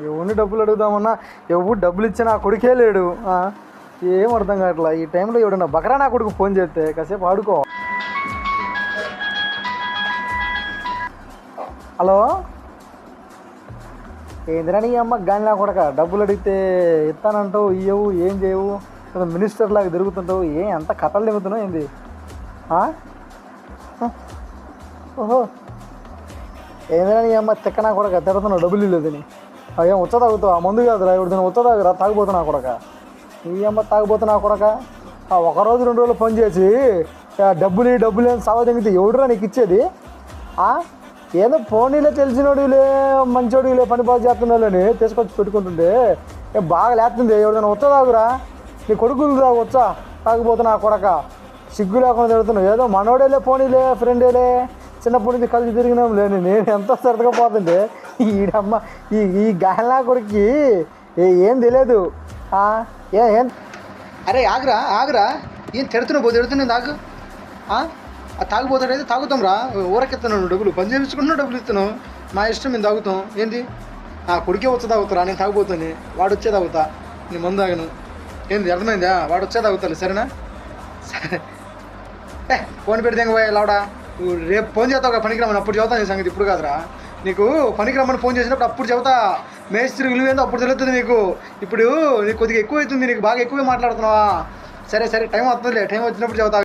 ఎవరిని డబ్బులు అడుగుదామన్నా ఎవరు డబ్బులు ఇచ్చినా ఆ కొడుకే లేడు. ఏం అర్థం కావట్లా ఈ టైంలో. ఎవడన్నా బకరా నా కొడుకు ఫోన్ చేస్తే కాసేపు ఆడుకో. హలో, ఏందిరా నీ అమ్మ గాని నా కొడక, డబ్బులు అడిగితే ఇస్తానంటావు, ఇయ్యవు, ఏం చేయవు, మినిస్టర్ లాగా తిరుగుతుంటావు, ఎంత కథలు దిగుతున్నావు ఏంది? ఓహో, ఏందిరా నీ అమ్మ తిక్కనా కొడక, తిడుతున్నావు డబ్బులు లేదని. ఏం ఉచ్చ తాగుతావు? ఆ మందు కాదురా, ఇప్పుడు నేను ఉచ్చ తాగురా, తాగిపోతున్నా కొడక. నీ అమ్మ తాగిపోతున్నా కొడక. ఒకరోజు 2 రోజులు ఫోన్ చేసి డబ్బులు అని సవా తెగితే ఎవడురా నీకు ఇచ్చేది? ఏదో ఫోన్లో తెలిసినోడులే, మంచోడులే, పని బాగా చేస్తున్నాళ్ళని తీసుకొచ్చి పెట్టుకుంటుంటే బాగా లేస్తుంది. ఎవరిదైనా ఉచ్చ తాగురా, నీ కొడుకులు రా వచ్చా తాగిపోతున్నా కొడక. సిగ్గు లేకుండా తిడుతున్నావు. ఏదో మనోడేలే, ఫోనీలే, ఫ్రెండేలే, చిన్నప్పటి నుంచి కలిసి తిరిగినాం లేని. నేను ఎంతో సరదాగా పోతుంటే ఈడమ్మ ఈ గాయలా కొడుక్కి ఏం తెలియదు. ఏం అరే ఆగురా ఆగురా, ఏం తిడుతున్నావు నాకు. తాగిపోతాడు అయితే తాగుతాం రా, ఊరకెత్తున్నాను డబ్బులు, పని చేయించుకుంటున్నా డబ్బులు ఇస్తున్నావు, మా ఇష్టం మేము తాగుతాం. ఏంది కొడుకే వచ్చే తాగుతారా? నేను తాగిపోతాను, వాడు వచ్చే తాగుతా, నేను మందు తాగను. ఏంది అర్థమైందా? వాడు వచ్చే తాగుతాను, సరేనా? సరే ఫోన్ పెడితే పోయా లావడా, రేపు ఫోన్ చేస్తావు కదా పనికి రమ్మని, అప్పుడు చెబుతా నీ సంగతి. ఇప్పుడు కాదురా, నీకు పనికి రమ్మని ఫోన్ చేసినప్పుడు అప్పుడు చెబుతా. మేస్త్రి విలువ ఏందో అప్పుడు తెలుస్తుంది నీకు. ఇప్పుడు నీకు కొద్దిగా ఎక్కువ అవుతుంది, నీకు బాగా ఎక్కువే మాట్లాడుతున్నావా? సరే టైం వస్తుందిలే, టైం వచ్చినప్పుడు చెబుతా.